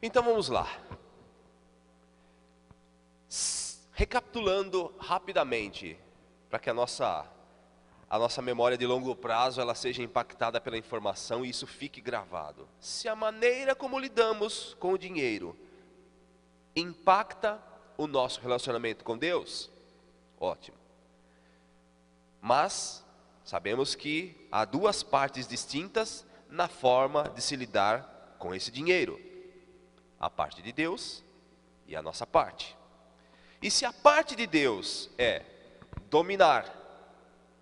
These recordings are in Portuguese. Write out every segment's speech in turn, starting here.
Então vamos lá. Recapitulando rapidamente, para que a nossa memória de longo prazo ela seja impactada pela informação e isso fique gravado. Se a maneira como lidamos com o dinheiro impacta o nosso relacionamento com Deus, ótimo. Mas sabemos que há duas partes distintas na forma de se lidar com esse dinheiro: a parte de Deus e a nossa parte. E se a parte de Deus é dominar,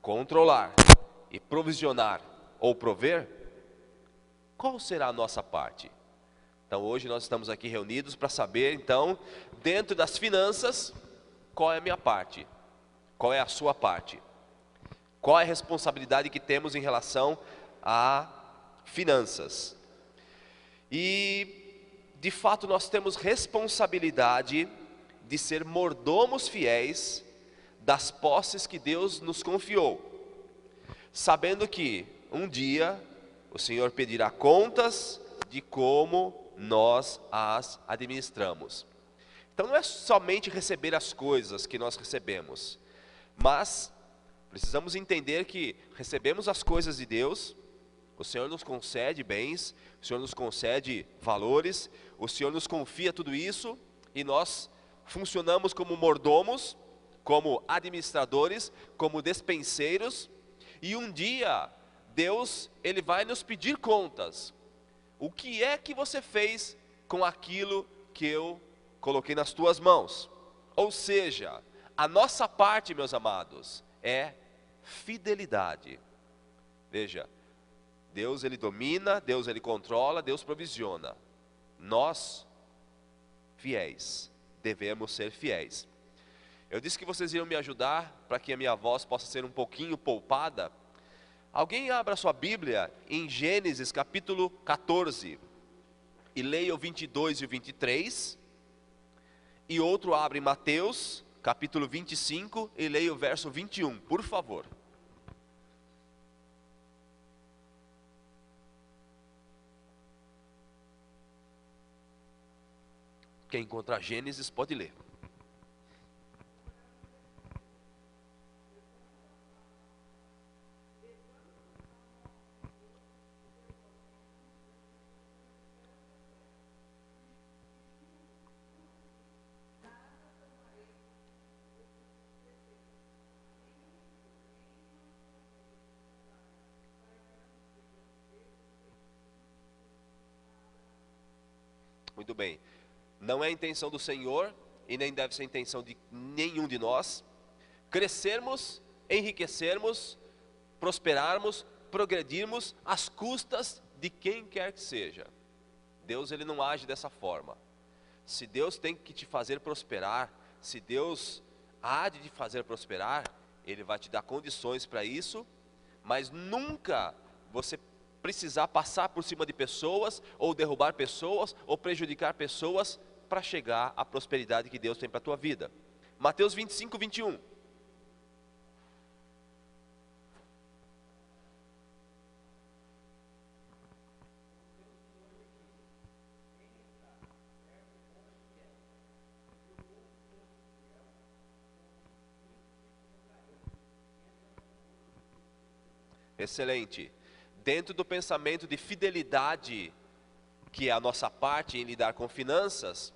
controlar e provisionar ou prover, qual será a nossa parte? Então hoje nós estamos aqui reunidos para saber, então, dentro das finanças, qual é a minha parte? Qual é a sua parte? Qual é a responsabilidade que temos em relação a finanças? E, de fato, nós temos responsabilidade de ser mordomos fiéis das posses que Deus nos confiou, sabendo que um dia o Senhor pedirá contas de como nós as administramos. Então não é somente receber as coisas que nós recebemos, mas precisamos entender que recebemos as coisas de Deus, o Senhor nos concede bens, o Senhor nos concede valores, o Senhor nos confia tudo isso e nós funcionamos como mordomos, como administradores, como despenseiros, e um dia Deus ele vai nos pedir contas. O que é que você fez com aquilo que eu coloquei nas tuas mãos? Ou seja, a nossa parte, meus amados, é fidelidade. Veja, Deus ele domina, Deus ele controla, Deus provisiona. Nós, fiéis, devemos ser fiéis. Eu disse que vocês iriam me ajudar para que a minha voz possa ser um pouquinho poupada. Alguém abra sua Bíblia em Gênesis capítulo 14 e leia o 22 e o 23. E outro abre em Mateus capítulo 25 e leia o verso 21, por favor. Quem encontrar Gênesis pode ler. Muito bem. Não é a intenção do Senhor e nem deve ser a intenção de nenhum de nós crescermos, enriquecermos, prosperarmos, progredirmos às custas de quem quer que seja. Deus ele não age dessa forma. Se Deus tem que te fazer prosperar, se Deus há de te fazer prosperar, Ele vai te dar condições para isso, mas nunca você precisar passar por cima de pessoas, ou derrubar pessoas, ou prejudicar pessoas, para chegar à prosperidade que Deus tem para a tua vida. Mateus 25, 21. Excelente. Dentro do pensamento de fidelidade, que é a nossa parte em lidar com finanças,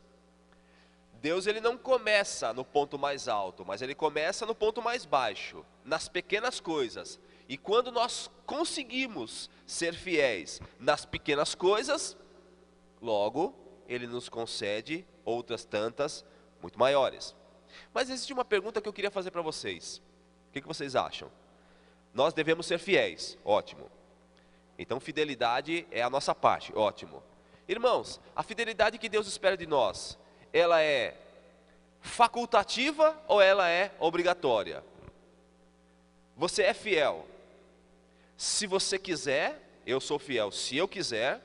Deus ele não começa no ponto mais alto, mas ele começa no ponto mais baixo, nas pequenas coisas. E quando nós conseguimos ser fiéis nas pequenas coisas, logo ele nos concede outras tantas muito maiores. Mas existe uma pergunta que eu queria fazer para vocês. O que vocês acham? Nós devemos ser fiéis, ótimo. Então fidelidade é a nossa parte, ótimo. Irmãos, a fidelidade que Deus espera de nós, ela é facultativa ou ela é obrigatória? Você é fiel. Se você quiser, eu sou fiel. Se eu quiser,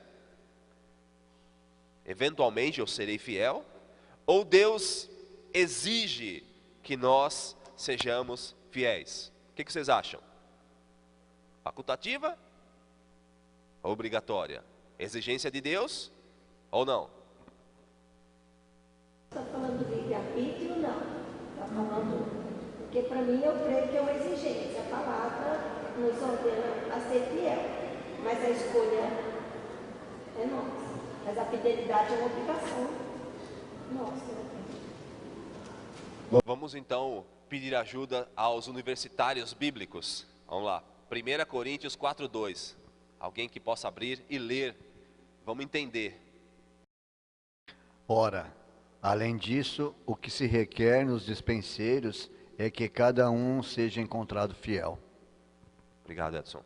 eventualmente eu serei fiel. Ou Deus exige que nós sejamos fiéis? O que vocês acham? Facultativa ou obrigatória? Exigência de Deus ou não? livre-arbítrio, não. Está falando, porque para mim eu creio que é uma exigência. A palavra nos ordena a ser fiel, mas a escolha é nossa. Mas a fidelidade é uma obrigação nossa. Vamos então pedir ajuda aos universitários bíblicos. Vamos lá. 1 Coríntios 4:2. Alguém que possa abrir e ler. Vamos entender. Ora, além disso, o que se requer nos dispenseiros é que cada um seja encontrado fiel. Obrigado, Edson.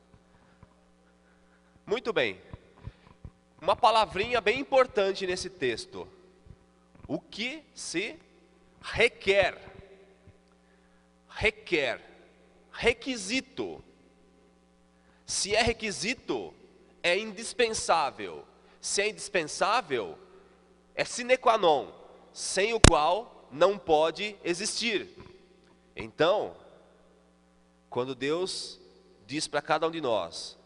Muito bem. Uma palavrinha bem importante nesse texto. O que se requer. Requer. Requisito. Se é requisito, é indispensável. Se é indispensável, é sine qua non, sem o qual não pode existir. Então, quando Deus diz para cada um de nós,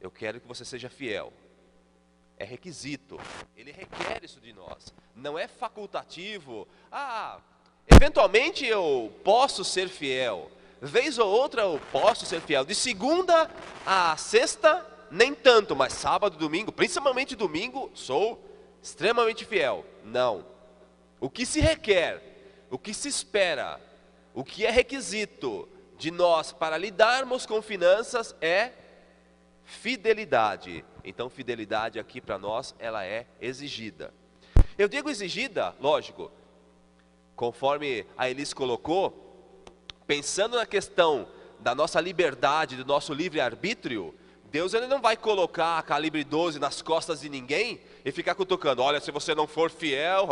eu quero que você seja fiel, é requisito, Ele requer isso de nós, não é facultativo. Eventualmente eu posso ser fiel, vez ou outra eu posso ser fiel, de segunda a sexta nem tanto, mas sábado e domingo, principalmente domingo, sou extremamente fiel. Não. O que se requer, o que se espera, o que é requisito de nós para lidarmos com finanças é fidelidade. Então fidelidade aqui para nós, ela é exigida. Eu digo exigida, lógico, conforme a Elis colocou, pensando na questão da nossa liberdade, do nosso livre-arbítrio, Deus ele não vai colocar a calibre 12 nas costas de ninguém e ficar cutucando, olha, se você não for fiel,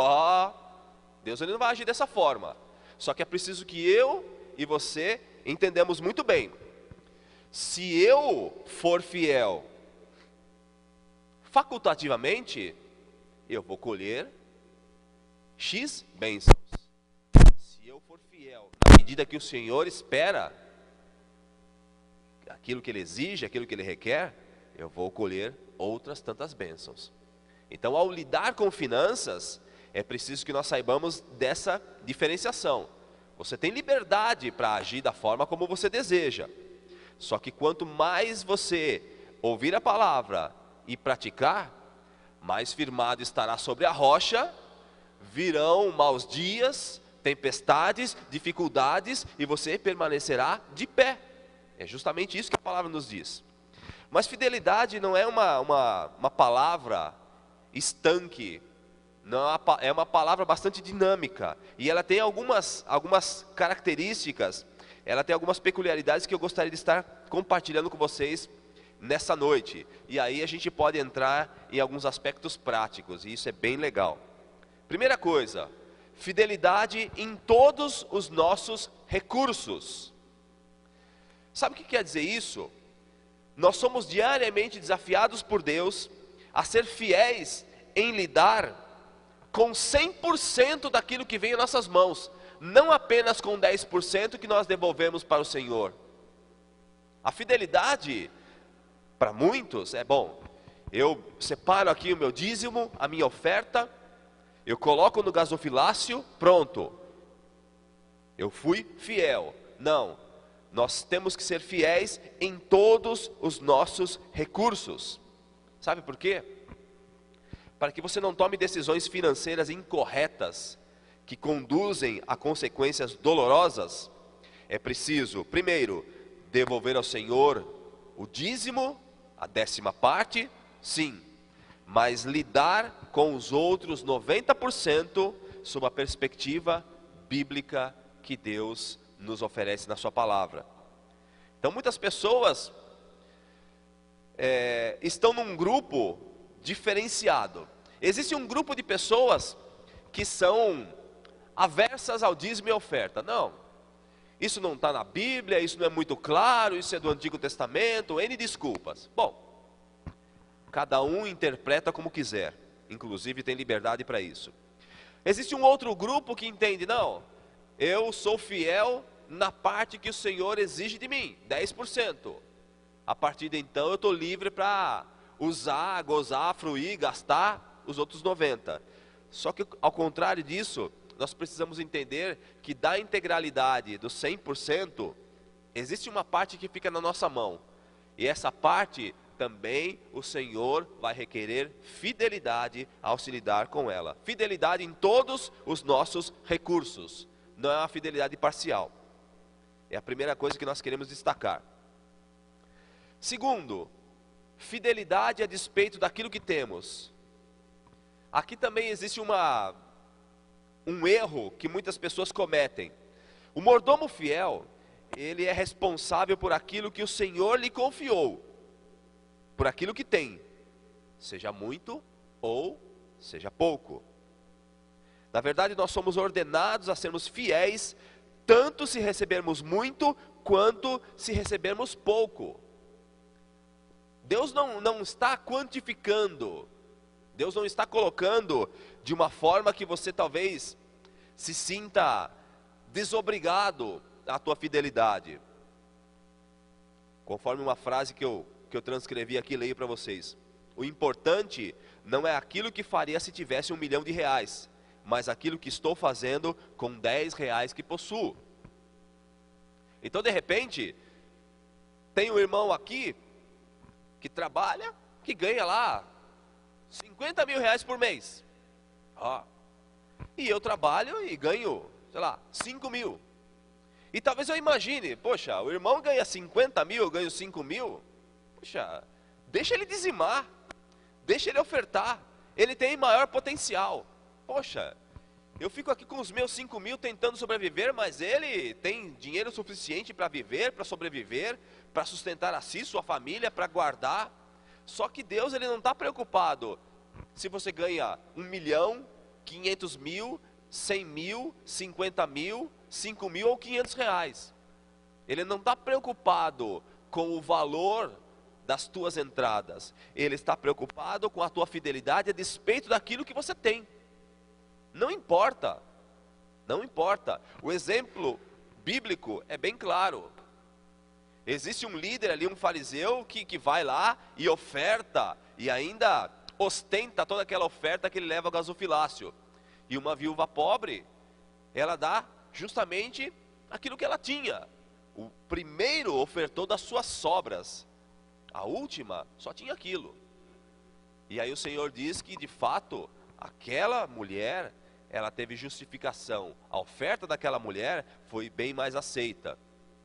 Deus ele não vai agir dessa forma. Só que é preciso que eu e você entendamos muito bem. Se eu for fiel, facultativamente, eu vou colher X bênçãos. Se eu for fiel, na medida que o Senhor espera, aquilo que Ele exige, aquilo que Ele requer, eu vou colher outras tantas bênçãos. Então, ao lidar com finanças, é preciso que nós saibamos dessa diferenciação. Você tem liberdade para agir da forma como você deseja. Só que quanto mais você ouvir a palavra e praticar, mais firmado estará sobre a rocha, virão maus dias, tempestades, dificuldades, e você permanecerá de pé. É justamente isso que a palavra nos diz. Mas fidelidade não é uma palavra estanque, não é uma palavra bastante dinâmica. E ela tem algumas características, ela tem algumas peculiaridades que eu gostaria de estar compartilhando com vocês nessa noite. E aí a gente pode entrar em alguns aspectos práticos, e isso é bem legal. Primeira coisa, fidelidade em todos os nossos recursos. Sabe o que quer dizer isso? Nós somos diariamente desafiados por Deus a ser fiéis em lidar com 100% daquilo que vem em nossas mãos, não apenas com 10% que nós devolvemos para o Senhor. A fidelidade, para muitos, é bom, eu separo aqui o meu dízimo, a minha oferta, eu coloco no gasofilácio, pronto, eu fui fiel. Não. Nós temos que ser fiéis em todos os nossos recursos. Sabe por quê? Para que você não tome decisões financeiras incorretas, que conduzem a consequências dolorosas, é preciso, primeiro, devolver ao Senhor o dízimo, a 10ª parte, sim, mas lidar com os outros 90% sob a perspectiva bíblica que Deus nos oferece na sua palavra. Então muitas pessoas estão num grupo diferenciado. Existe um grupo de pessoas que são aversas ao dízimo e oferta. Não, isso não está na Bíblia, isso não é muito claro, isso é do Antigo Testamento, N desculpas. Bom, cada um interpreta como quiser, inclusive tem liberdade para isso. Existe um outro grupo que entende, não, eu sou fiel na parte que o Senhor exige de mim, 10%. A partir de então eu estou livre para usar, gozar, fruir, gastar os outros 90%. Só que ao contrário disso, nós precisamos entender que da integralidade do 100%, existe uma parte que fica na nossa mão. E essa parte também o Senhor vai requerer fidelidade ao se lidar com ela. Fidelidade em todos os nossos recursos. Não é uma fidelidade parcial. É a primeira coisa que nós queremos destacar. Segundo, fidelidade a despeito daquilo que temos. Aqui também existe um erro que muitas pessoas cometem. O mordomo fiel, ele é responsável por aquilo que o Senhor lhe confiou, por aquilo que tem, seja muito ou seja pouco. Na verdade, nós somos ordenados a sermos fiéis, tanto se recebermos muito, quanto se recebermos pouco. Deus não está quantificando, Deus não está colocando de uma forma que você talvez se sinta desobrigado à tua fidelidade. Conforme uma frase que eu transcrevi aqui, leio para vocês. O importante não é aquilo que faria se tivesse R$1 milhão, mas aquilo que estou fazendo com R$10 que possuo. Então, de repente, tem um irmão aqui que trabalha, que ganha lá R$50 mil por mês. E eu trabalho e ganho, sei lá, 5 mil. E talvez eu imagine, poxa, o irmão ganha 50 mil, eu ganho 5 mil. Poxa, deixa ele dizimar, deixa ele ofertar, ele tem maior potencial. Poxa, eu fico aqui com os meus 5 mil tentando sobreviver, mas ele tem dinheiro suficiente para viver, para sobreviver, para sustentar a si, sua família, para guardar. Só que Deus, ele não está preocupado se você ganha 1 milhão, 500 mil, 100 mil, 50 mil, 5 mil ou R$500. Ele não está preocupado com o valor das tuas entradas. Ele está preocupado com a tua fidelidade a despeito daquilo que você tem. Não importa. Não importa. O exemplo bíblico é bem claro. Existe um líder ali, um fariseu, que vai lá e oferta, e ainda ostenta toda aquela oferta que ele leva ao gasofilácio. E uma viúva pobre, ela dá justamente aquilo que ela tinha. O primeiro ofertou das suas sobras, a última só tinha aquilo. E aí o Senhor diz que de fato, aquela mulher, ela teve justificação. A oferta daquela mulher foi bem mais aceita.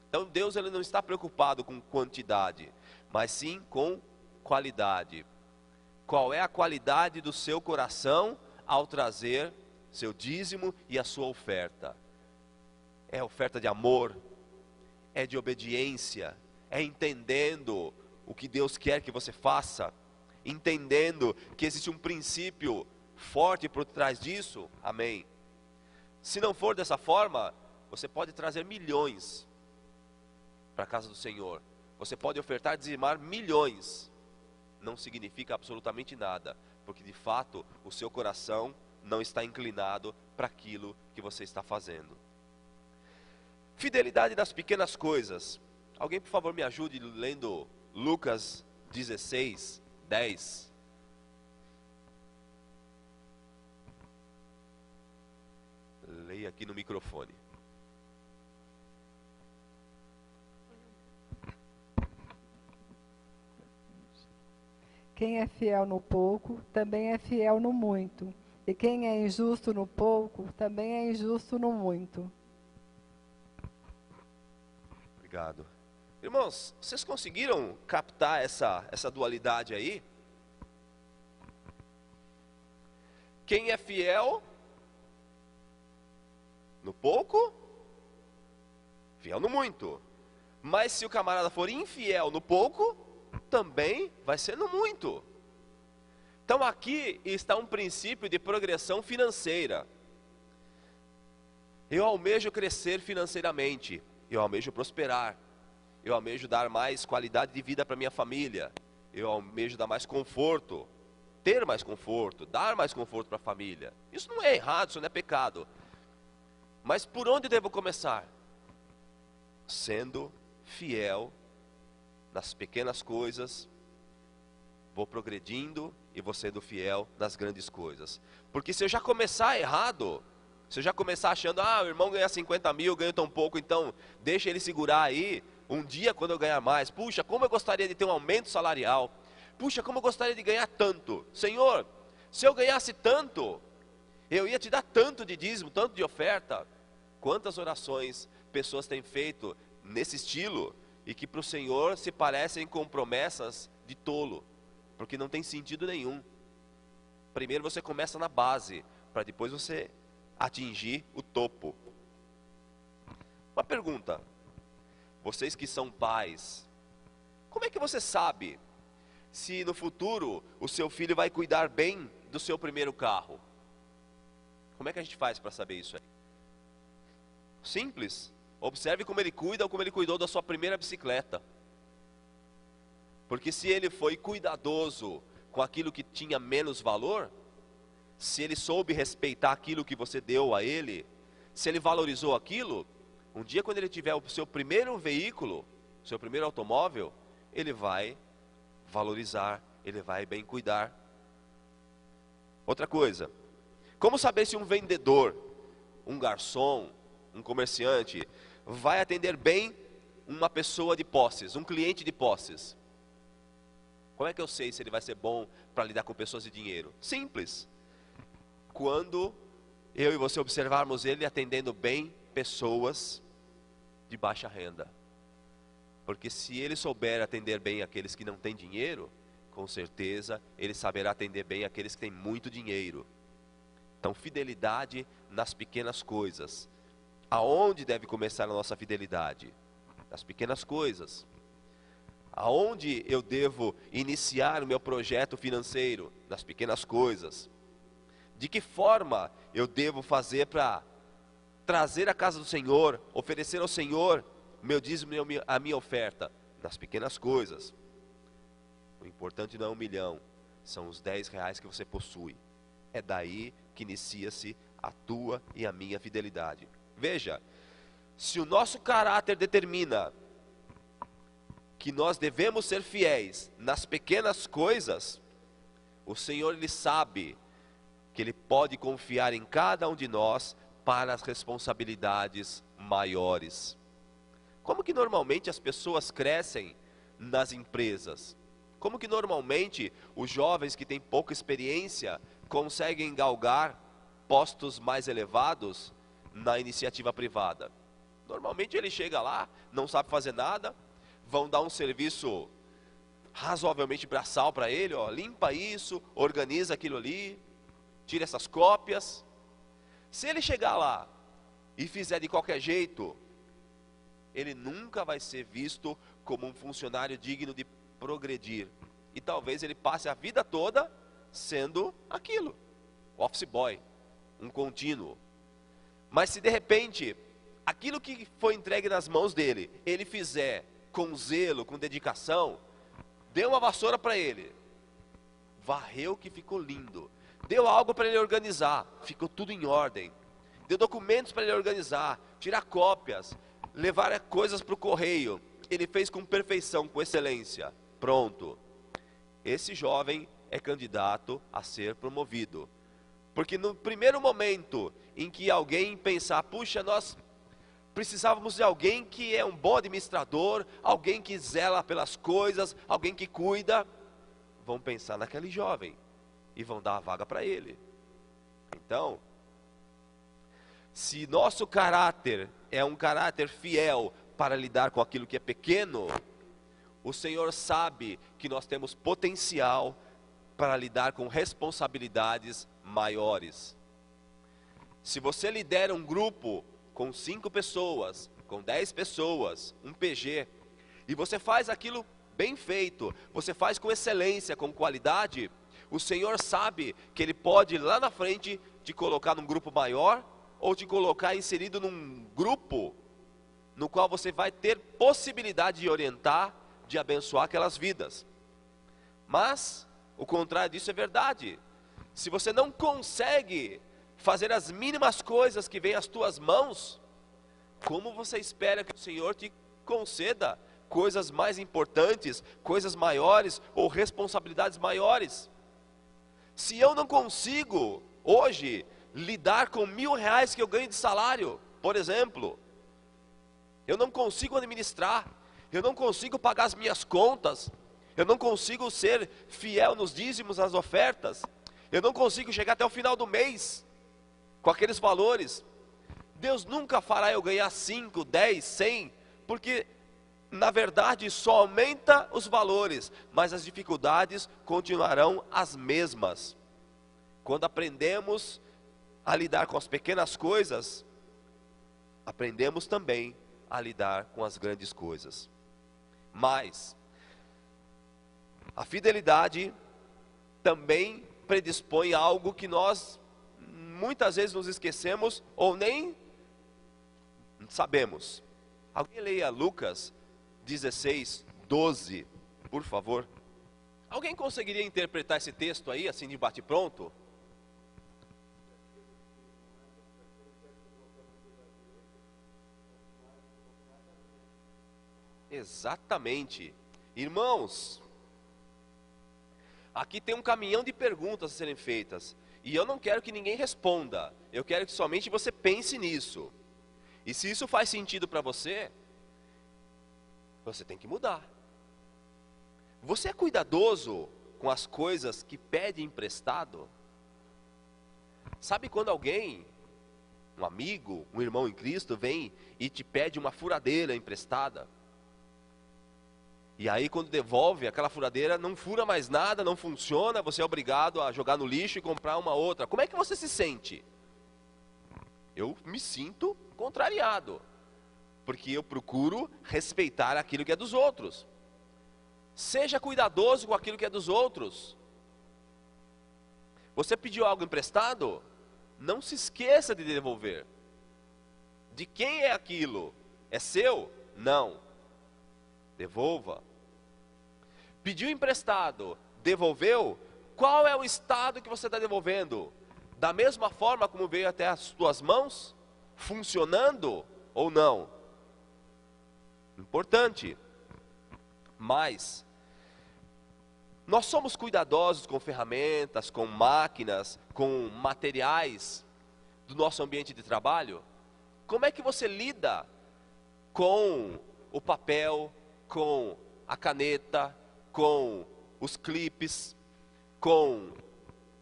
Então Deus, ele não está preocupado com quantidade, mas sim com qualidade. Qual é a qualidade do seu coração ao trazer seu dízimo e a sua oferta? É oferta de amor, é de obediência, é entendendo o que Deus quer que você faça, entendendo que existe um princípio forte por trás disso. Amém. Se não for dessa forma, você pode trazer milhões para a casa do Senhor, você pode ofertar, dizimar milhões, não significa absolutamente nada, porque de fato o seu coração não está inclinado para aquilo que você está fazendo. Fidelidade nas pequenas coisas. Alguém, por favor, me ajude lendo Lucas 16, 10. Leia aqui no microfone. Quem é fiel no pouco, também é fiel no muito. E quem é injusto no pouco, também é injusto no muito. Obrigado. Irmãos, vocês conseguiram captar essa dualidade aí? Quem é fiel no pouco, fiel no muito. Mas se o camarada for infiel no pouco, também vai ser no muito. Então aqui está um princípio de progressão financeira. Eu almejo crescer financeiramente, eu almejo prosperar, eu almejo dar mais qualidade de vida para minha família, eu almejo dar mais conforto, ter mais conforto, dar mais conforto para a família. Isso não é errado, isso não é pecado. Mas por onde devo começar? Sendo fiel nas pequenas coisas, vou progredindo e vou sendo fiel nas grandes coisas. Porque se eu já começar errado, Se eu já começar achando, o irmão ganha 50 mil, eu ganho tão pouco, então deixa ele segurar aí, um dia quando eu ganhar mais, puxa, como eu gostaria de ter um aumento salarial, puxa, como eu gostaria de ganhar tanto. Senhor, se eu ganhasse tanto, eu ia te dar tanto de dízimo, tanto de oferta. Quantas orações pessoas têm feito nesse estilo, e que para o Senhor se parecem com promessas de tolo, porque não tem sentido nenhum. Primeiro você começa na base, para depois você atingir o topo. Uma pergunta: vocês que são pais, como é que você sabe se no futuro o seu filho vai cuidar bem do seu primeiro carro? Como é que a gente faz para saber isso aí? Simples. Observe como ele cuida ou como ele cuidou da sua primeira bicicleta. Porque se ele foi cuidadoso com aquilo que tinha menos valor, se ele soube respeitar aquilo que você deu a ele, se ele valorizou aquilo, um dia quando ele tiver o seu primeiro veículo, seu primeiro automóvel, ele vai valorizar, ele vai bem cuidar. Outra coisa, como saber se um vendedor, um garçom, um comerciante, vai atender bem uma pessoa de posses, um cliente de posses? Como é que eu sei se ele vai ser bom para lidar com pessoas de dinheiro? Simples. Quando eu e você observarmos ele atendendo bem pessoas de baixa renda. Porque se ele souber atender bem aqueles que não têm dinheiro, com certeza ele saberá atender bem aqueles que têm muito dinheiro. Então, fidelidade nas pequenas coisas. Aonde deve começar a nossa fidelidade? Nas pequenas coisas. Aonde eu devo iniciar o meu projeto financeiro? Nas pequenas coisas. De que forma eu devo fazer para trazer a casa do Senhor, oferecer ao Senhor meu dízimo e a minha oferta? Nas pequenas coisas. O importante não é 1 milhão, são os 10 reais que você possui. É daí que inicia-se a tua e a minha fidelidade. Veja, se o nosso caráter determina que nós devemos ser fiéis nas pequenas coisas, o Senhor, Ele sabe que Ele pode confiar em cada um de nós para as responsabilidades maiores. Como que normalmente as pessoas crescem nas empresas? Como que normalmente os jovens que têm pouca experiência conseguem galgar postos mais elevados na iniciativa privada? Normalmente ele chega lá, não sabe fazer nada, vão dar um serviço razoavelmente braçal para ele, limpa isso, organiza aquilo ali, tira essas cópias. Se ele chegar lá e fizer de qualquer jeito, ele nunca vai ser visto como um funcionário digno de progredir. E talvez ele passe a vida toda sendo aquilo, office boy, um contínuo. Mas se de repente, aquilo que foi entregue nas mãos dele, ele fizer com zelo, com dedicação, deu uma vassoura para ele, varreu que ficou lindo, deu algo para ele organizar, ficou tudo em ordem, deu documentos para ele organizar, tirar cópias, levar coisas para o correio, ele fez com perfeição, com excelência, pronto. Esse jovem é candidato a ser promovido. Porque no primeiro momento em que alguém pensar, puxa, nós precisávamos de alguém que é um bom administrador, alguém que zela pelas coisas, alguém que cuida, vão pensar naquele jovem e vão dar a vaga para ele. Então, se nosso caráter é um caráter fiel para lidar com aquilo que é pequeno, o Senhor sabe que nós temos potencial para lidar com responsabilidades maiores. Se você lidera um grupo com 5 pessoas, com 10 pessoas, um PG, e você faz aquilo bem feito, você faz com excelência, com qualidade, o Senhor sabe que Ele pode lá na frente te colocar num grupo maior, ou te colocar inserido num grupo no qual você vai ter possibilidade de orientar, de abençoar aquelas vidas. Mas o contrário disso é verdade. Se você não consegue fazer as mínimas coisas que vêm às tuas mãos, como você espera que o Senhor te conceda coisas mais importantes, coisas maiores ou responsabilidades maiores? Se eu não consigo hoje lidar com R$ 1.000 que eu ganho de salário, por exemplo. Eu não consigo administrar, eu não consigo pagar as minhas contas, eu não consigo ser fiel nos dízimos, nas ofertas, eu não consigo chegar até o final do mês com aqueles valores. Deus nunca fará eu ganhar 5, 10, 100, porque na verdade só aumenta os valores, mas as dificuldades continuarão as mesmas. Quando aprendemos a lidar com as pequenas coisas, aprendemos também a lidar com as grandes coisas. Mas a fidelidade também predispõe a algo que nós muitas vezes nos esquecemos ou nem sabemos. Alguém leia Lucas 16, 12, por favor. Alguém conseguiria interpretar esse texto aí, assim de bate-pronto? Exatamente. Irmãos, aqui tem um caminhão de perguntas a serem feitas, e eu não quero que ninguém responda, eu quero que somente você pense nisso. E se isso faz sentido para você, você tem que mudar. Você é cuidadoso com as coisas que pede emprestado? Sabe quando alguém, um amigo, um irmão em Cristo, vem e te pede uma furadeira emprestada? E aí quando devolve, aquela furadeira não fura mais nada, não funciona, você é obrigado a jogar no lixo e comprar uma outra. Como é que você se sente? Eu me sinto contrariado, porque eu procuro respeitar aquilo que é dos outros. Seja cuidadoso com aquilo que é dos outros. Você pediu algo emprestado? Não se esqueça de devolver. De quem é aquilo? É seu? Não. Devolva. Pediu emprestado, devolveu? Qual é o estado que você está devolvendo? Da mesma forma como veio até as tuas mãos? Funcionando ou não? Importante. Mas nós somos cuidadosos com ferramentas, com máquinas, com materiais do nosso ambiente de trabalho? Como é que você lida com o papel, com a caneta, com os clipes, com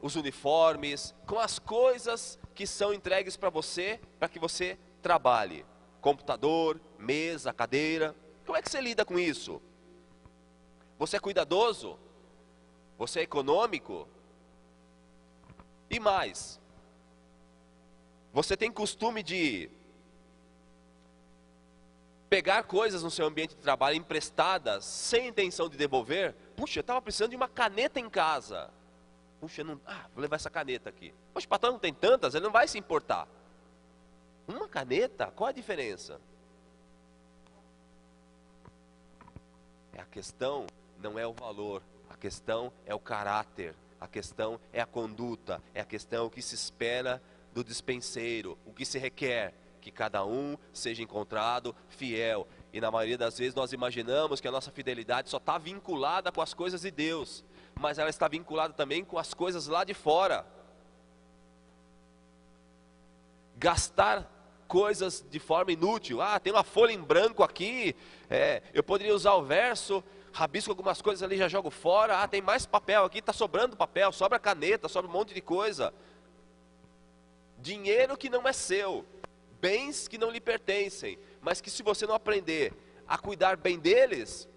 os uniformes, com as coisas que são entregues para você, para que você trabalhe? Computador, mesa, cadeira. Como é que você lida com isso? Você é cuidadoso? Você é econômico? E mais, você tem costume de pegar coisas no seu ambiente de trabalho emprestadas, sem intenção de devolver? Puxa, eu estava precisando de uma caneta em casa. Puxa, não, vou levar essa caneta aqui. Poxa, o patrão não tem tantas, ele não vai se importar. Uma caneta, qual a diferença? A questão não é o valor, a questão é o caráter, a questão é a conduta, a questão o que se espera do dispenseiro, o que se requer, que cada um seja encontrado fiel. E na maioria das vezes nós imaginamos que a nossa fidelidade só está vinculada com as coisas de Deus, mas ela está vinculada também com as coisas lá de fora. Gastar coisas de forma inútil. Tem uma folha em branco aqui, eu poderia usar o verso, rabisco algumas coisas ali, já jogo fora. Tem mais papel aqui, está sobrando papel, sobra caneta, sobra um monte de coisa. Dinheiro que não é seu, bens que não lhe pertencem, mas que se você não aprender a cuidar bem deles,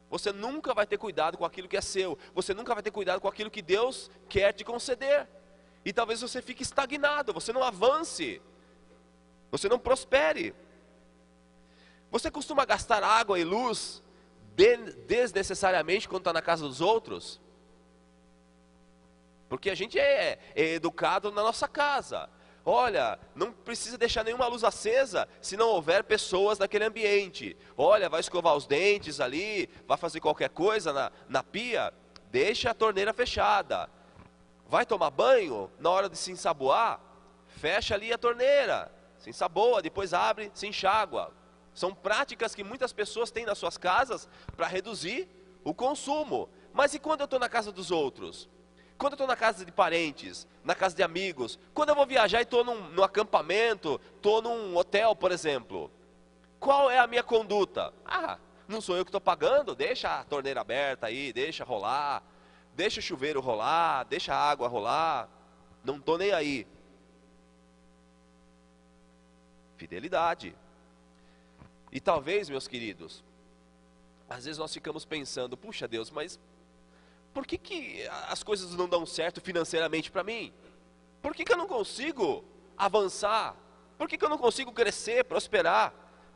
você nunca vai ter cuidado com aquilo que é seu, você nunca vai ter cuidado com aquilo que Deus quer te conceder, e talvez você fique estagnado, você não avance, você não prospere. Você costuma gastar água e luz desnecessariamente quando está na casa dos outros? Porque a gente é educado na nossa casa. Olha, não precisa deixar nenhuma luz acesa se não houver pessoas naquele ambiente. Olha, vai escovar os dentes ali, vai fazer qualquer coisa na pia, deixa a torneira fechada. Vai tomar banho, na hora de se ensaboar, fecha ali a torneira, se ensaboa, depois abre, se enxágua. São práticas que muitas pessoas têm nas suas casas para reduzir o consumo. Mas e quando eu estou na casa dos outros? quando eu estou na casa de parentes, na casa de amigos, quando eu vou viajar e estou num acampamento, estou num hotel, por exemplo, qual é a minha conduta? Não sou eu que estou pagando, deixa a torneira aberta aí, deixa rolar, deixa o chuveiro rolar, deixa a água rolar, não estou nem aí. Fidelidade. E talvez, meus queridos, às vezes nós ficamos pensando, puxa Deus, mas por que as coisas não dão certo financeiramente para mim? Por que eu não consigo avançar? Por que eu não consigo crescer, prosperar?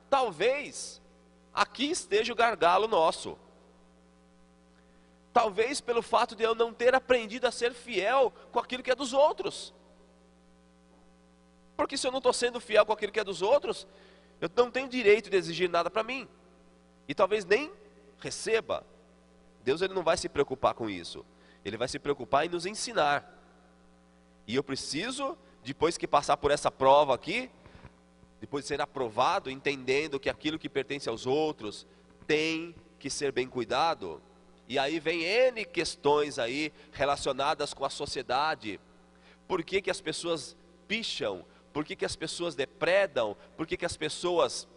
Talvez aqui esteja o gargalo nosso. Talvez pelo fato de eu não ter aprendido a ser fiel com aquilo que é dos outros. Porque se eu não estou sendo fiel com aquilo que é dos outros, eu não tenho direito de exigir nada para mim. E talvez nem receba. Deus ele não vai se preocupar com isso. Ele vai se preocupar em nos ensinar. E eu preciso, depois que passar por essa prova aqui, depois de ser aprovado, entendendo que aquilo que pertence aos outros tem que ser bem cuidado. E aí vem N questões aí relacionadas com a sociedade. Por que as pessoas picham? Por que as pessoas depredam? Por que as pessoas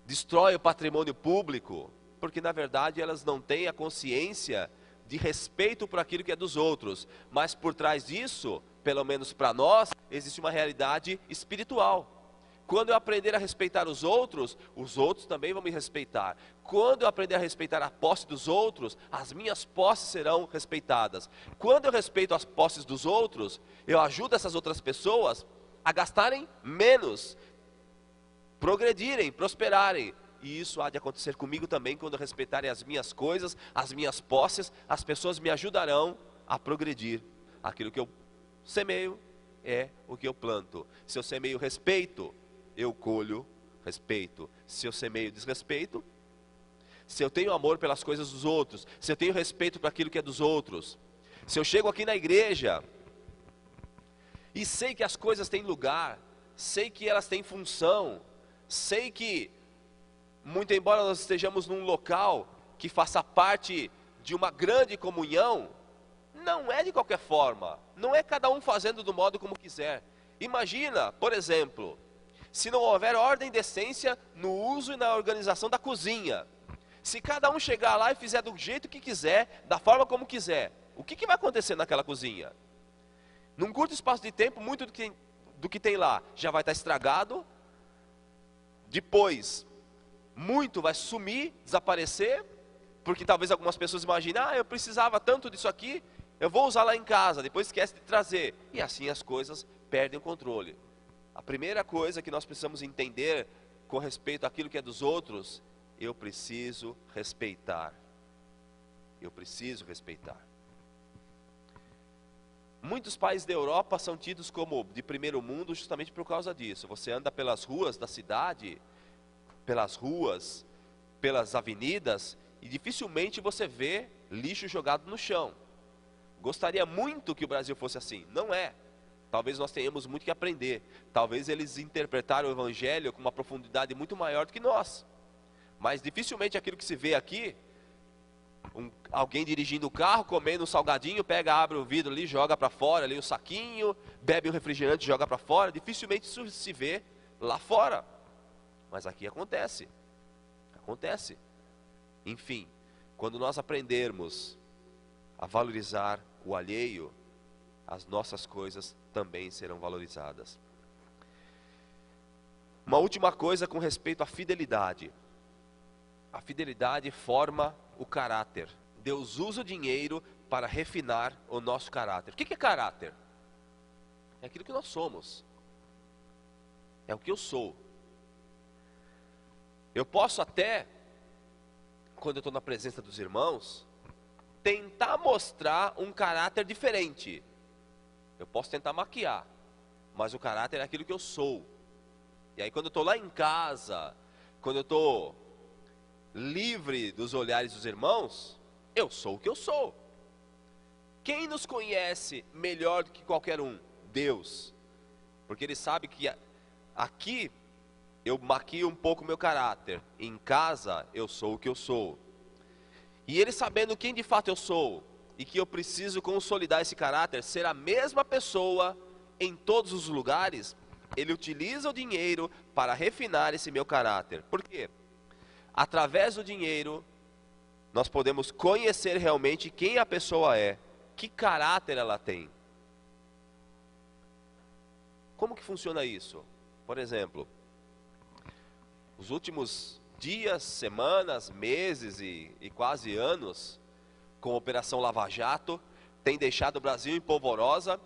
destroem o patrimônio público? Porque na verdade elas não têm a consciência de respeito por aquilo que é dos outros. Mas por trás disso, pelo menos para nós, existe uma realidade espiritual. Quando eu aprender a respeitar os outros também vão me respeitar. Quando eu aprender a respeitar a posse dos outros, as minhas posses serão respeitadas. Quando eu respeito as posses dos outros, eu ajudo essas outras pessoas a gastarem menos, progredirem, prosperarem. E isso há de acontecer comigo também, quando eu respeitarem as minhas coisas, as minhas posses, as pessoas me ajudarão a progredir. Aquilo que eu semeio é o que eu planto. Se eu semeio respeito, eu colho respeito. Se eu semeio desrespeito, se eu tenho amor pelas coisas dos outros, se eu tenho respeito para aquilo que é dos outros, se eu chego aqui na igreja e sei que as coisas têm lugar, sei que elas têm função, sei que, muito embora nós estejamos num local que faça parte de uma grande comunhão, não é de qualquer forma, não é cada um fazendo do modo como quiser. Imagina, por exemplo, se não houver ordem e decência no uso e na organização da cozinha. Se cada um chegar lá e fizer do jeito que quiser, da forma como quiser, o que vai acontecer naquela cozinha? Num curto espaço de tempo, muito do que tem lá já vai estar estragado. Depois, muito vai sumir, desaparecer, porque talvez algumas pessoas imaginem, eu precisava tanto disso aqui, eu vou usar lá em casa, depois esquece de trazer. E assim as coisas perdem o controle. A primeira coisa que nós precisamos entender com respeito àquilo que é dos outros, eu preciso respeitar. Eu preciso respeitar. Muitos países da Europa são tidos como de primeiro mundo justamente por causa disso. Você anda pelas ruas da cidade, pelas avenidas, e dificilmente você vê lixo jogado no chão. Gostaria muito que o Brasil fosse assim. Não é. Talvez nós tenhamos muito que aprender. Talvez eles interpretaram o evangelho com uma profundidade muito maior do que nós. Mas dificilmente aquilo que se vê aqui, alguém dirigindo o carro, comendo um salgadinho, abre o vidro ali, joga para fora ali o saquinho, bebe um refrigerante, joga para fora. Dificilmente isso se vê lá fora. Mas aqui acontece. Acontece. Enfim, quando nós aprendermos a valorizar o alheio, as nossas coisas também serão valorizadas. Uma última coisa com respeito à fidelidade. A fidelidade forma o caráter. Deus usa o dinheiro para refinar o nosso caráter. O que é caráter? É aquilo que nós somos. É o que eu sou. Eu posso até, quando eu estou na presença dos irmãos, tentar mostrar um caráter diferente. Eu posso tentar maquiar, mas o caráter é aquilo que eu sou. E aí quando eu estou lá em casa, quando eu estou livre dos olhares dos irmãos, eu sou o que eu sou. Quem nos conhece melhor do que qualquer um? Deus. Porque Ele sabe que aqui eu maquio um pouco o meu caráter. Em casa eu sou o que eu sou. E Ele sabendo quem de fato eu sou, e que eu preciso consolidar esse caráter, ser a mesma pessoa em todos os lugares, ele utiliza o dinheiro para refinar esse meu caráter. Por quê? Através do dinheiro, nós podemos conhecer realmente quem a pessoa é, que caráter ela tem. Como que funciona isso? Por exemplo, os últimos dias, semanas, meses e quase anos, com a Operação Lava Jato, tem deixado o Brasil em polvorosa,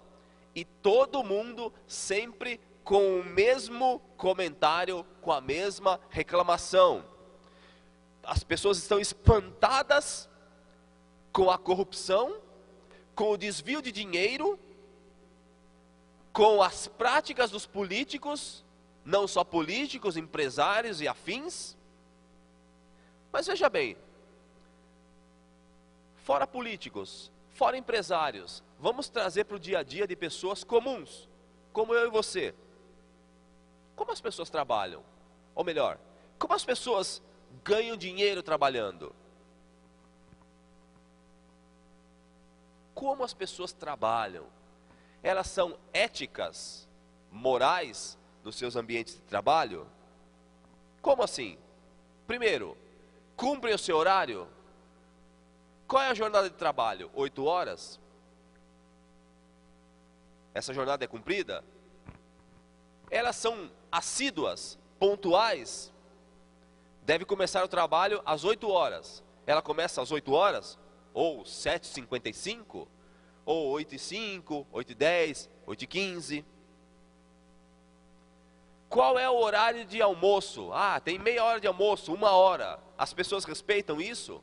e todo mundo sempre com o mesmo comentário, com a mesma reclamação. As pessoas estão espantadas com a corrupção, com o desvio de dinheiro, com as práticas dos políticos, não só políticos, empresários e afins. Mas veja bem, fora políticos, fora empresários, vamos trazer para o dia a dia de pessoas comuns, como eu e você. Como as pessoas trabalham? Ou melhor, como as pessoas ganham dinheiro trabalhando? Como as pessoas trabalham? Elas são éticas, morais nos seus ambientes de trabalho? Como assim? Primeiro, cumprem o seu horário? Qual é a jornada de trabalho? 8 horas? Essa jornada é cumprida? Elas são assíduas, pontuais? Deve começar o trabalho às 8 horas. Ela começa às 8 horas? Ou 7h55? Ou 8h05, 8h10, 8h15? Qual é o horário de almoço? Ah, tem meia hora de almoço, 1 hora. As pessoas respeitam isso?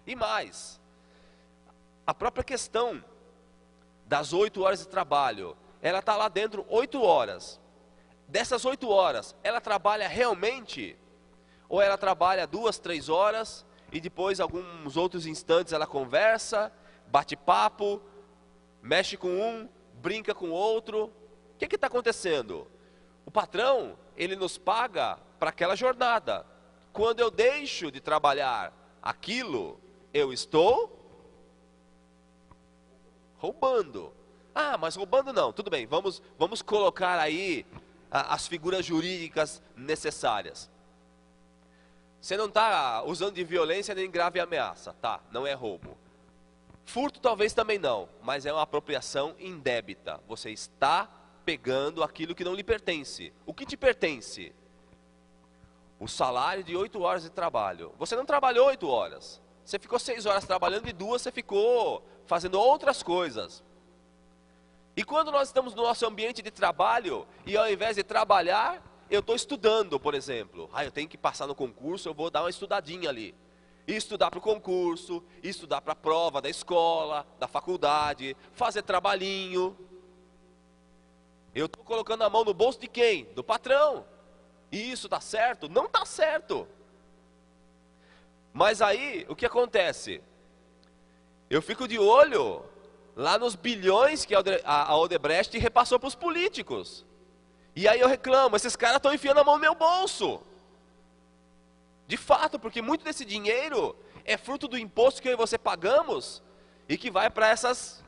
E mais, a própria questão das 8 horas de trabalho, ela está lá dentro 8 horas. Dessas 8 horas, ela trabalha realmente? Ou ela trabalha 2, 3 horas e depois, alguns outros instantes, ela conversa, bate papo, mexe com um, brinca com o outro? O que está acontecendo? O patrão, ele nos paga para aquela jornada. Quando eu deixo de trabalhar aquilo, eu estou roubando. Ah, mas roubando não, tudo bem, vamos colocar aí as figuras jurídicas necessárias. Você não está usando de violência nem grave ameaça, tá? Não é roubo. Furto talvez também não, mas é uma apropriação indébita. Você está pegando aquilo que não lhe pertence. O que te pertence? O salário de 8 horas de trabalho. Você não trabalhou 8 horas. Você ficou 6 horas trabalhando e 2 você ficou fazendo outras coisas. E quando nós estamos no nosso ambiente de trabalho, e ao invés de trabalhar, eu estou estudando, por exemplo. Eu tenho que passar no concurso, eu vou dar uma estudadinha ali. E estudar para o concurso, estudar para a prova da escola, da faculdade, fazer trabalhinho. Eu estou colocando a mão no bolso de quem? Do patrão. E isso está certo? Não está certo. Mas aí, o que acontece? Eu fico de olho lá nos bilhões que a Odebrecht repassou para os políticos. E aí eu reclamo, esses caras estão enfiando a mão no meu bolso. De fato, porque muito desse dinheiro é fruto do imposto que eu e você pagamos e que vai para essas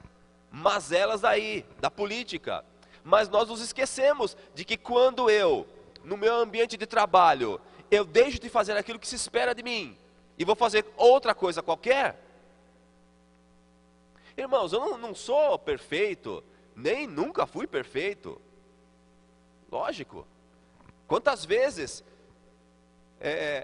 mazelas aí, da política. Mas nós nos esquecemos de que quando eu, no meu ambiente de trabalho, eu deixo de fazer aquilo que se espera de mim e vou fazer outra coisa qualquer. Irmãos, eu não sou perfeito, nem nunca fui perfeito. Lógico. Quantas vezes,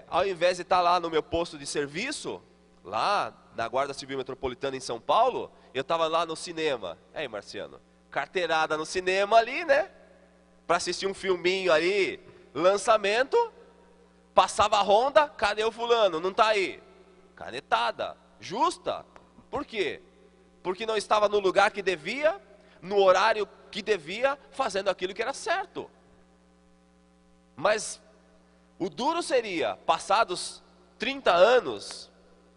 ao invés de estar lá no meu posto de serviço, lá na Guarda Civil Metropolitana em São Paulo, eu estava lá no cinema. Aí, Marciano, carteirada no cinema ali, né? Para assistir um filminho ali, lançamento, passava a ronda, cadê o fulano? Não está aí. Canetada, justa. Por quê? Porque não estava no lugar que devia, no horário que devia, fazendo aquilo que era certo. Mas o duro seria, passados 30 anos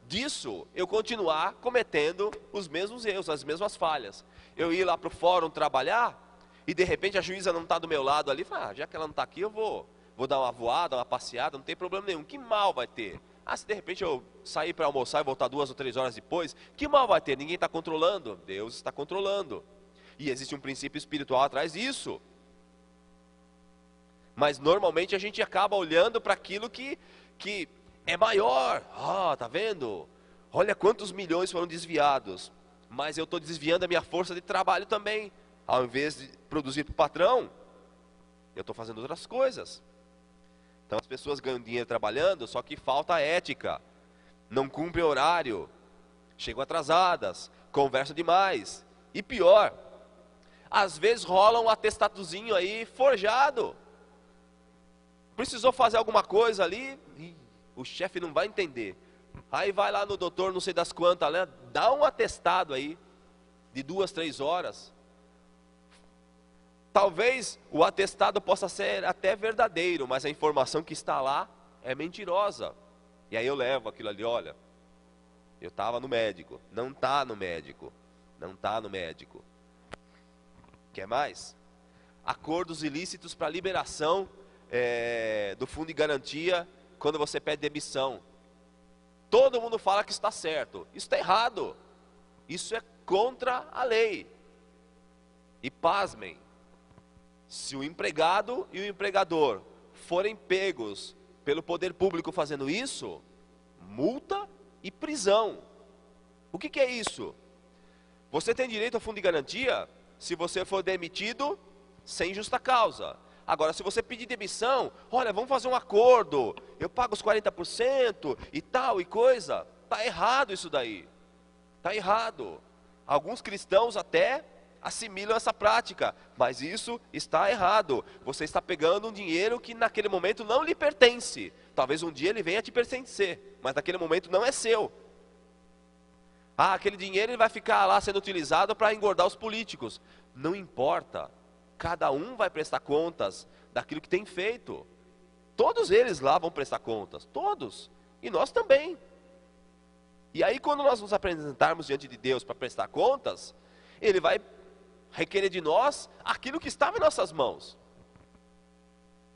disso, eu continuar cometendo os mesmos erros, as mesmas falhas. Eu ir lá para o fórum trabalhar, e de repente a juíza não está do meu lado ali, já que ela não está aqui, eu vou dar uma voada, uma passeada, não tem problema nenhum. Que mal vai ter? Se de repente eu sair para almoçar e voltar 2 ou 3 horas depois, que mal vai ter? Ninguém está controlando. Deus está controlando. E existe um princípio espiritual atrás disso. Mas normalmente a gente acaba olhando para aquilo que é maior. Tá vendo? Olha quantos milhões foram desviados. Mas eu estou desviando a minha força de trabalho também. Ao invés de produzir para o patrão, eu estou fazendo outras coisas. Então as pessoas ganham dinheiro trabalhando, só que falta ética. Não cumprem horário. Chegam atrasadas. Conversam demais. E pior, às vezes rola um atestadozinho aí forjado. Precisou fazer alguma coisa ali, o chefe não vai entender. Aí vai lá no doutor, não sei das quantas, né? Dá um atestado aí, de 2, 3 horas. Talvez o atestado possa ser até verdadeiro, mas a informação que está lá é mentirosa. E aí eu levo aquilo ali, olha, eu estava no médico. Não está no médico. Não está no médico. Quer mais? Acordos ilícitos para liberação do fundo de garantia quando você pede demissão. Todo mundo fala que está certo. Isso está errado. Isso é contra a lei. E pasmem, se o empregado e o empregador forem pegos pelo poder público fazendo isso, multa e prisão. O que é isso? Você tem direito ao fundo de garantia se você for demitido sem justa causa. Agora, se você pedir demissão, olha, vamos fazer um acordo, eu pago os 40% e tal e coisa. Está errado isso daí. Está errado. Alguns cristãos até assimilam essa prática, mas isso está errado. Você está pegando um dinheiro que naquele momento não lhe pertence. Talvez um dia ele venha te pertencer, mas naquele momento não é seu. Aquele dinheiro ele vai ficar lá sendo utilizado para engordar os políticos. Não importa. Cada um vai prestar contas daquilo que tem feito. Todos eles lá vão prestar contas. Todos. E nós também. E aí quando nós nos apresentarmos diante de Deus para prestar contas, Ele vai requerer de nós aquilo que estava em nossas mãos.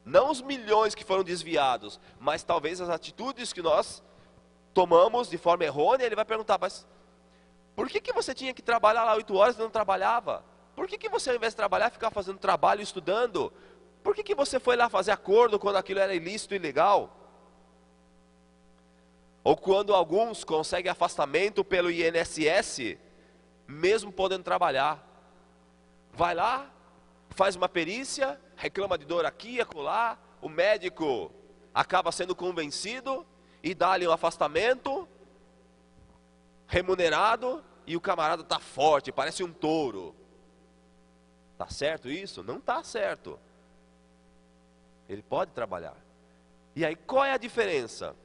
Não os milhões que foram desviados, mas talvez as atitudes que nós tomamos de forma errônea. Ele vai perguntar, mas por que você tinha que trabalhar lá 8 horas e não trabalhava? Por que você ao invés de trabalhar ficava fazendo trabalho e estudando? Por que você foi lá fazer acordo quando aquilo era ilícito e ilegal? Ou quando alguns conseguem afastamento pelo INSS, mesmo podendo trabalhar. Vai lá, faz uma perícia, reclama de dor aqui e acolá, o médico acaba sendo convencido e dá-lhe um afastamento remunerado e o camarada está forte, parece um touro. Está certo isso? Não está certo. Ele pode trabalhar. E aí qual é a diferença?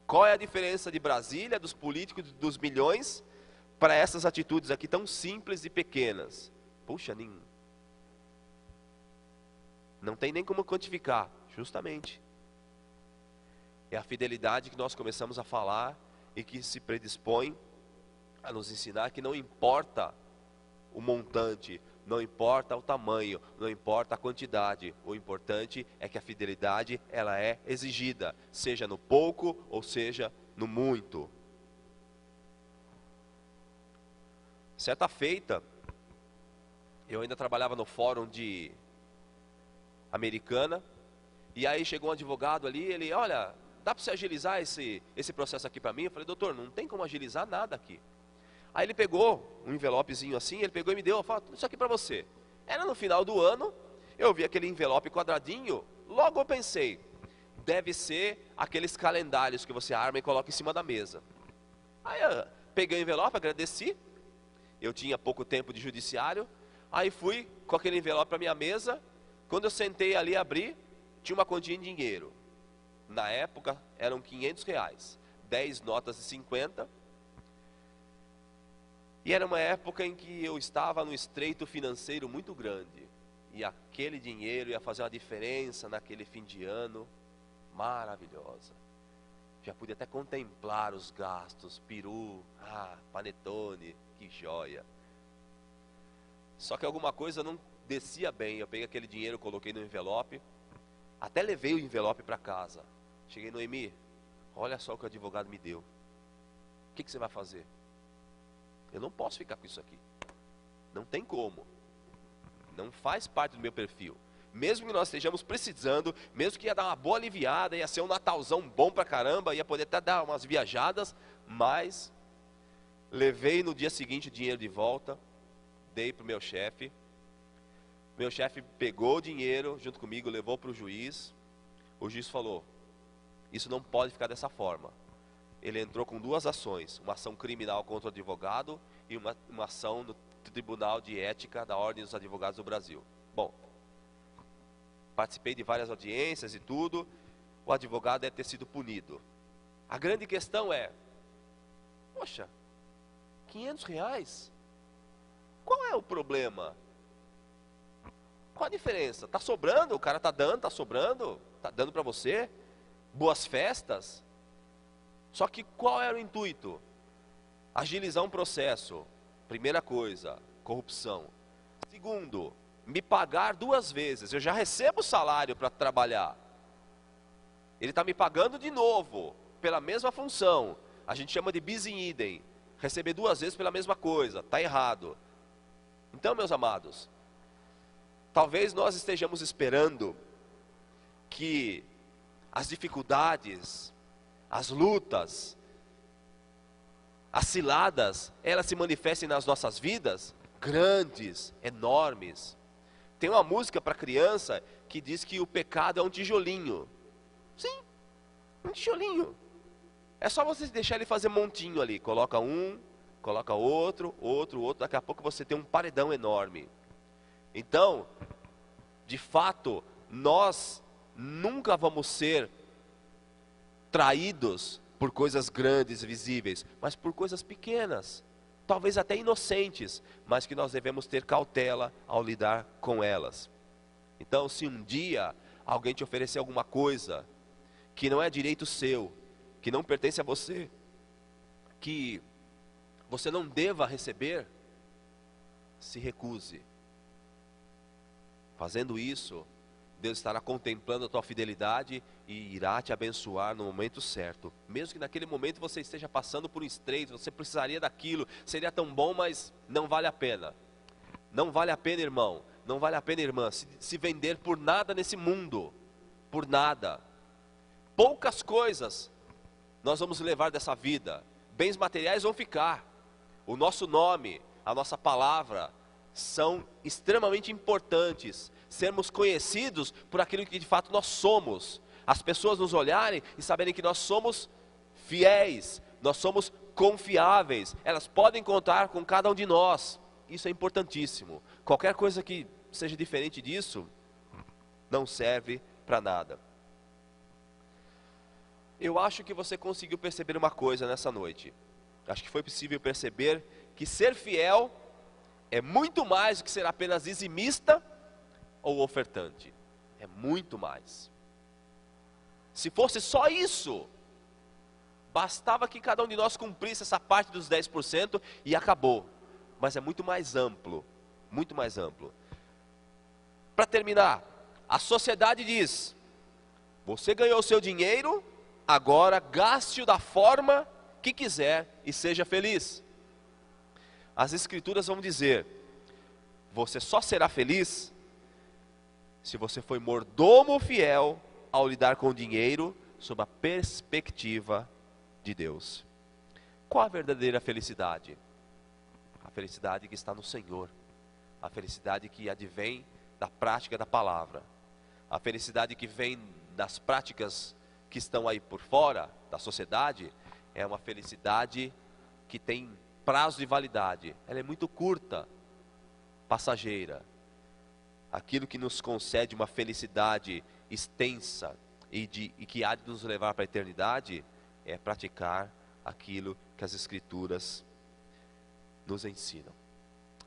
Qual é a diferença de Brasília, dos políticos, dos milhões, para essas atitudes aqui tão simples e pequenas? Puxa, não tem nem como quantificar, justamente. É a fidelidade que nós começamos a falar e que se predispõe a nos ensinar que não importa o montante, não importa o tamanho, não importa a quantidade. O importante é que a fidelidade ela é exigida, seja no pouco ou seja no muito. Certa feita, eu ainda trabalhava no fórum de Americana, e aí chegou um advogado ali, ele, olha, dá para você agilizar esse processo aqui para mim? Eu falei, doutor, não tem como agilizar nada aqui. Aí ele pegou um envelopezinho assim, ele pegou e me deu, eu falei, isso aqui para você. Era no final do ano, eu vi aquele envelope quadradinho, logo eu pensei, deve ser aqueles calendários que você arma e coloca em cima da mesa. Aí eu peguei o envelope, agradeci, eu tinha pouco tempo de judiciário, aí fui com aquele envelope para minha mesa, quando eu sentei ali, abri, tinha uma quantia em dinheiro. Na época eram R$500, 10 notas de 50. E era uma época em que eu estava num estreito financeiro muito grande. E aquele dinheiro ia fazer uma diferença naquele fim de ano maravilhosa. Já pude até contemplar os gastos, peru, panetone, que joia. Só que alguma coisa não descia bem. Eu peguei aquele dinheiro, coloquei no envelope. Até levei o envelope para casa. Cheguei no Noemi, olha só o que o advogado me deu. O que você vai fazer? Eu não posso ficar com isso aqui. Não tem como. Não faz parte do meu perfil. Mesmo que nós estejamos precisando, mesmo que ia dar uma boa aliviada, ia ser um Natalzão bom pra caramba, ia poder até dar umas viajadas, mas levei no dia seguinte o dinheiro de volta, dei pro meu chefe. Meu chefe pegou o dinheiro junto comigo, levou para o juiz. O juiz falou, isso não pode ficar dessa forma. Ele entrou com 2 ações, uma ação criminal contra o advogado e uma ação no Tribunal de Ética da Ordem dos Advogados do Brasil. Bom, participei de várias audiências e tudo, o advogado deve ter sido punido. A grande questão é, poxa, R$500? Qual é o problema? Qual a diferença? Está sobrando, o cara está dando, está sobrando, está dando para você, boas festas. Só que qual era o intuito? Agilizar um processo, primeira coisa, corrupção. Segundo, me pagar 2 vezes, eu já recebo salário para trabalhar. Ele está me pagando de novo, pela mesma função. A gente chama de bis in idem, receber 2 vezes pela mesma coisa, está errado. Então, meus amados, talvez nós estejamos esperando que as dificuldades, as lutas, as ciladas, elas se manifestem nas nossas vidas, grandes, enormes. Tem uma música para criança que diz que o pecado é um tijolinho. Sim, um tijolinho. É só você deixar ele fazer montinho ali, coloca um, coloca outro, daqui a pouco você tem um paredão enorme. Então, de fato, nós nunca vamos ser traídos por coisas grandes, visíveis, mas por coisas pequenas, talvez até inocentes, mas que nós devemos ter cautela ao lidar com elas. Então, se um dia alguém te oferecer alguma coisa que não é direito seu, que não pertence a você, que você não deva receber, se recuse. Fazendo isso, Deus estará contemplando a tua fidelidade e irá te abençoar no momento certo. Mesmo que naquele momento você esteja passando por um estreito, você precisaria daquilo, seria tão bom, mas não vale a pena. Não vale a pena, irmão, não vale a pena, irmã, se vender por nada nesse mundo. Por nada. Poucas coisas nós vamos levar dessa vida. Bens materiais vão ficar. O nosso nome, a nossa palavra são extremamente importantes. Sermos conhecidos por aquilo que de fato nós somos. As pessoas nos olharem e saberem que nós somos fiéis, nós somos confiáveis. Elas podem contar com cada um de nós. Isso é importantíssimo. Qualquer coisa que seja diferente disso, não serve para nada. Eu acho que você conseguiu perceber uma coisa nessa noite. Acho que foi possível perceber que ser fiel é muito mais do que ser apenas dizimista ou ofertante. É muito mais. Se fosse só isso, bastava que cada um de nós cumprisse essa parte dos 10% e acabou. Mas é muito mais amplo, muito mais amplo. Para terminar, a sociedade diz: você ganhou o seu dinheiro, agora gaste-o da forma que quiser e seja feliz. As escrituras vão dizer: você só será feliz se você foi mordomo fiel ao lidar com o dinheiro sob a perspectiva de Deus. Qual a verdadeira felicidade? A felicidade que está no Senhor, a felicidade que advém da prática da palavra, a felicidade que vem das práticas que estão aí por fora da sociedade, é uma felicidade que tem prazo de validade, ela é muito curta, passageira. Aquilo que nos concede uma felicidade extensa e que há de nos levar para a eternidade, é praticar aquilo que as Escrituras nos ensinam.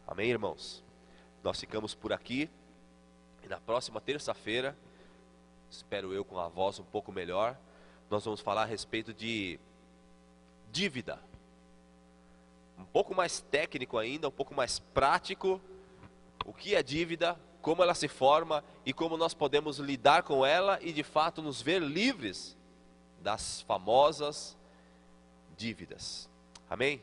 Amém, irmãos? Nós ficamos por aqui, e na próxima terça-feira, espero eu com a voz um pouco melhor, nós vamos falar a respeito de dívida. Um pouco mais técnico ainda, um pouco mais prático. O que é dívida, como ela se forma e como nós podemos lidar com ela e de fato nos ver livres das famosas dívidas. Amém?